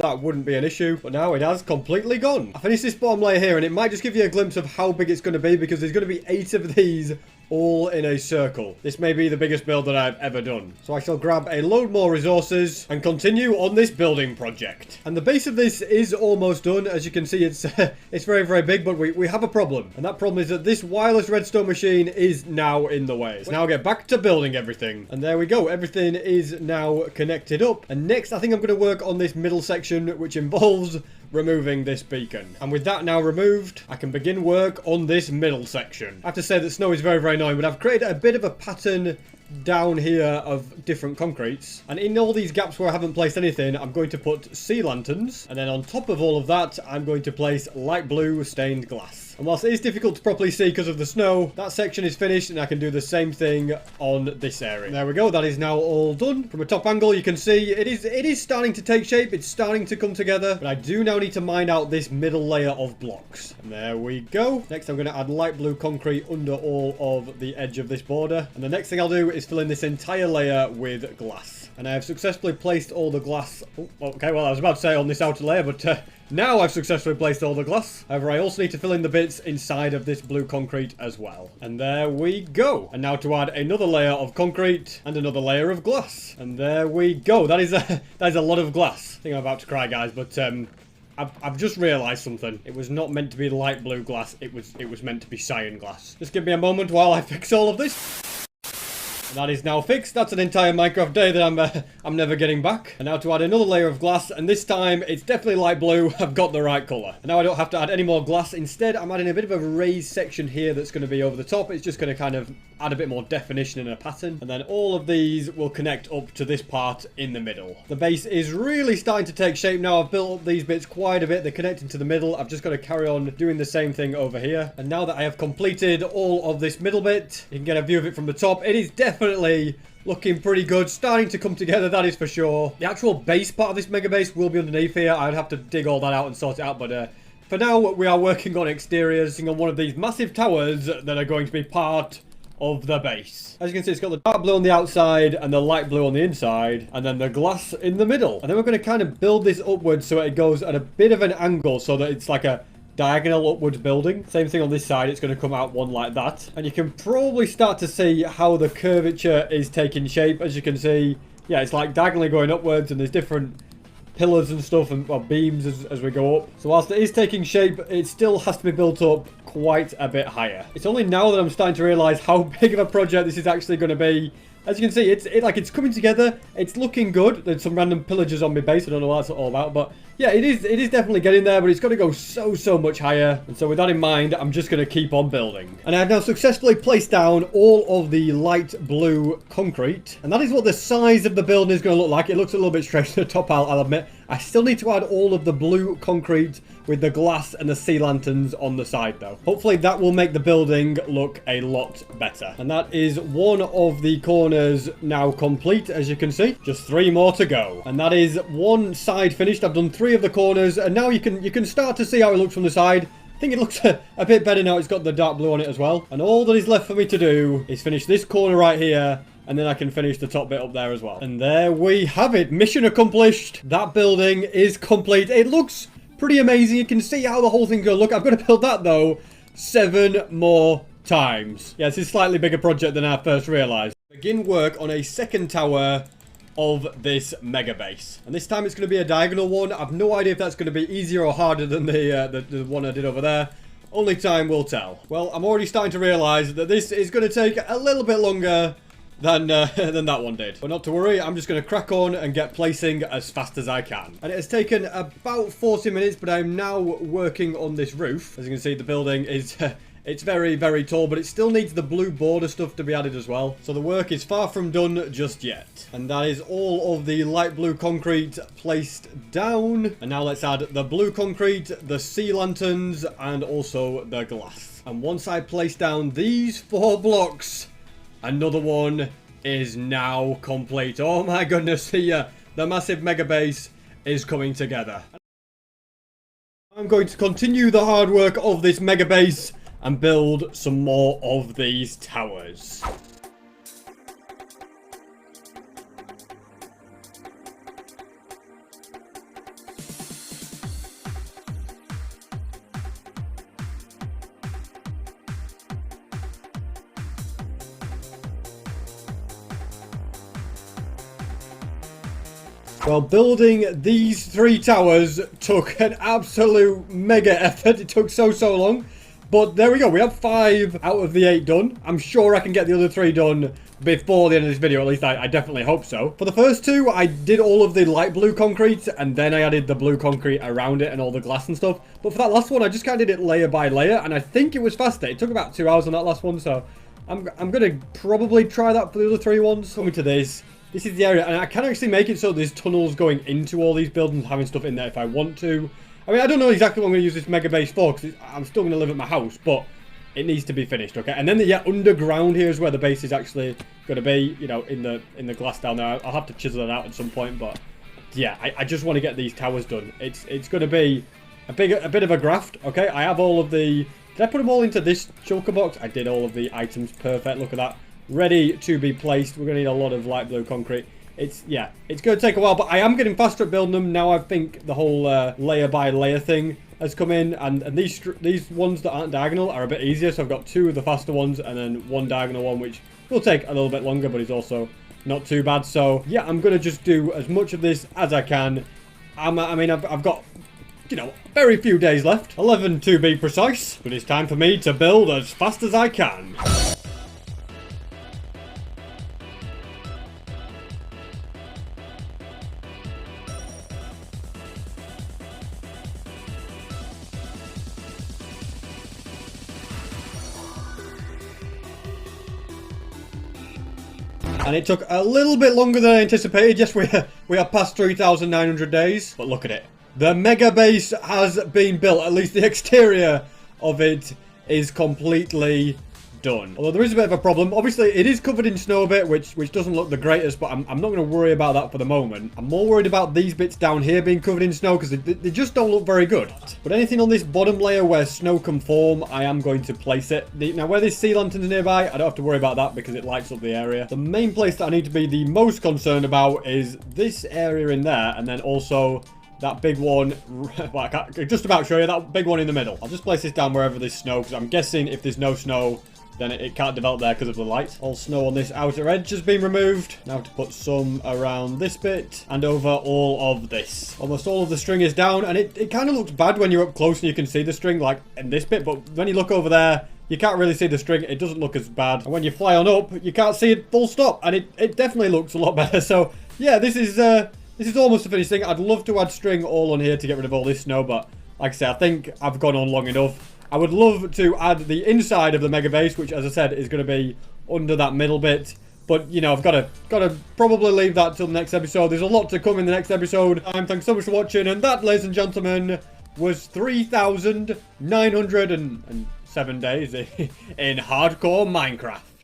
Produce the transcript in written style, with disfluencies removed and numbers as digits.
that wouldn't be an issue, but now it has completely gone. I finished this bottom layer here, and it might just give you a glimpse of how big it's going to be, because there's going to be 8 of these all in a circle. This may be the biggest build that I've ever done. So I shall grab a load more resources and continue on this building project. And the base of this is almost done. As you can see, it's it's very, very big, but we have a problem. And that problem is that this wireless redstone machine is now in the way. So now I'll get back to building everything. And there we go. Everything is now connected up. And next, I think I'm going to work on this middle section, which involves removing this beacon. And with that now removed, I can begin work on this middle section. I have to say that snow is very, very annoying, but I've created a bit of a pattern down here of different concretes, and in all these gaps where I haven't placed anything, I'm going to put sea lanterns, and then on top of all of that, I'm going to place light blue stained glass. And whilst it is difficult to properly see because of the snow, that section is finished, and I can do the same thing on this area. There we go. That is now all done. From a top angle, you can see it is starting to take shape. It's starting to come together, but I do now need to mine out this middle layer of blocks. And there we go. Next, I'm going to add light blue concrete under all of the edge of this border, and the next thing I'll do is fill in this entire layer with glass. And I have successfully placed all the glass. Oh, okay, well, I was about to say on this outer layer, but now I've successfully placed all the glass. However, I also need to fill in the bits inside of this blue concrete as well. And there we go. And now to add another layer of concrete and another layer of glass. And there we go. That is a lot of glass. I think I'm about to cry, guys, but I've just realised something. It was not meant to be light blue glass. It was meant to be cyan glass. Just give me a moment while I fix all of this. That is now fixed. That's an entire Minecraft day that I'm never getting back. And now to add another layer of glass, and this time it's definitely light blue. I've got the right colour. And now I don't have to add any more glass. Instead, I'm adding a bit of a raised section here that's going to be over the top. It's just going to kind of add a bit more definition and a pattern. And then all of these will connect up to this part in the middle. The base is really starting to take shape now. I've built up these bits quite a bit. They're connecting to the middle. I've just got to carry on doing the same thing over here. And now that I have completed all of this middle bit, you can get a view of it from the top. It is definitely looking pretty good, starting to come together, that is for sure. The actual base part of this mega base will be underneath here. I'd have to dig all that out and sort it out, but for now we are working on exteriors, on one of these massive towers that are going to be part of the base. As you can see, it's got the dark blue on the outside and the light blue on the inside, and then the glass in the middle. And then we're going to kind of build this upwards so it goes at a bit of an angle so that it's like a diagonal upwards building. Same thing on this side. It's going to come out one like that, and you can probably start to see how the curvature is taking shape. As you can see, yeah, it's like diagonally going upwards, and there's different pillars and stuff and beams as we go up. So whilst it is taking shape, it still has to be built up quite a bit higher. It's only now that I'm starting to realize how big of a project this is actually going to be. As you can see, it's coming together. It's looking good. There's some random pillagers on my base. I don't know what that's all about, but yeah, it is definitely getting there, but it's got to go so much higher. And so with that in mind, I'm just going to keep on building. And I've now successfully placed down all of the light blue concrete, and that is what the size of the building is going to look like. It looks a little bit strange to the top, I'll admit. I still need to add all of the blue concrete with the glass and the sea lanterns on the side though. Hopefully that will make the building look a lot better. And that is one of the corners now complete, as you can see. Just 3 more to go. And that is one side finished. I've done 3 of the corners, and now you can start to see how it looks from the side. I think it looks a bit better now. It's got the dark blue on it as well. And all that is left for me to do is finish this corner right here, and then I can finish the top bit up there as well. And there we have it. Mission accomplished. That building is complete. It looks pretty amazing. You can see how the whole thing's going to look. I've got to build that, though, 7 more times. Yeah, this is a slightly bigger project than I first realised. Begin work on a second tower of this mega base. And this time it's going to be a diagonal one. I've no idea if that's going to be easier or harder than the one I did over there. Only time will tell. Well, I'm already starting to realise that this is going to take a little bit longer than that one did. But not to worry, I'm just going to crack on and get placing as fast as I can. And it has taken about 40 minutes, but I'm now working on this roof. As you can see, the building is... it's very, very tall, but it still needs the blue border stuff to be added as well. So the work is far from done just yet. And that is all of the light blue concrete placed down. And now let's add the blue concrete, the sea lanterns, and also the glass. And once I place down these 4 blocks, another one is now complete. Oh my goodness, the massive mega base is coming together. I'm going to continue the hard work of this mega base and build some more of these towers. Well, building these 3 towers took an absolute mega effort. It took so long. But there we go. We have 5 out of the 8 done. I'm sure I can get the other 3 done before the end of this video. At least I definitely hope so. For the first 2, I did all of the light blue concrete, and then I added the blue concrete around it and all the glass and stuff. But for that last one, I just kind of did it layer by layer, and I think it was faster. It took about 2 hours on that last one, so I'm going to probably try that for the other 3 ones. Coming to this. This is the area, and I can actually make it so there's tunnels going into all these buildings, having stuff in there if I want to. I mean, I don't know exactly what I'm going to use this mega base for, because I'm still going to live at my house, but it needs to be finished, okay? And then, yeah, underground here is where the base is actually going to be, you know, in the glass down there. I'll have to chisel that out at some point, but yeah, I just want to get these towers done. It's going to be a bit of a graft, okay? I have all of the... Did I put them all into this shulker box? I did all of the items. Perfect. Look at that. Ready to be placed. We're going to need a lot of light blue concrete. It's going to take a while, but I am getting faster at building them. Now I think the whole layer by layer thing has come in, and these ones that aren't diagonal are a bit easier. So I've got 2 of the faster ones and then 1 diagonal one, which will take a little bit longer, but is also not too bad. So yeah, I'm going to just do as much of this as I can. I mean, I've got, you know, very few days left. 11 to be precise. But it's time for me to build as fast as I can. And it took a little bit longer than I anticipated. Yes, we are past 3,900 days. But look at it. The mega base has been built. At least the exterior of it is completely done. Although there is a bit of a problem. Obviously, it is covered in snow a bit, which doesn't look the greatest, but I'm not going to worry about that for the moment. I'm more worried about these bits down here being covered in snow, because they just don't look very good. But anything on this bottom layer where snow can form, I am going to place it. Now, where there's sea lanterns nearby, I don't have to worry about that because it lights up the area. The main place that I need to be the most concerned about is this area in there, and then also that big one. Well, I can just about show you that big one in the middle. I'll just place this down wherever there's snow, because I'm guessing if there's no snow, then it can't develop there because of the light. All snow on this outer edge has been removed. Now to put some around this bit and over all of this. Almost all of the string is down, and it kind of looks bad when you're up close and you can see the string, like in this bit, but when you look over there, you can't really see the string. It doesn't look as bad. And when you fly on up, you can't see it full stop, and it definitely looks a lot better. So yeah, this is almost a finished thing. I'd love to add string all on here to get rid of all this snow, but like I say, I think I've gone on long enough. I would love to add the inside of the mega base, which, as I said, is going to be under that middle bit. But, you know, I've got to probably leave that till the next episode. There's a lot to come in the next episode. Thanks so much for watching. And that, ladies and gentlemen, was 3,907 days in hardcore Minecraft.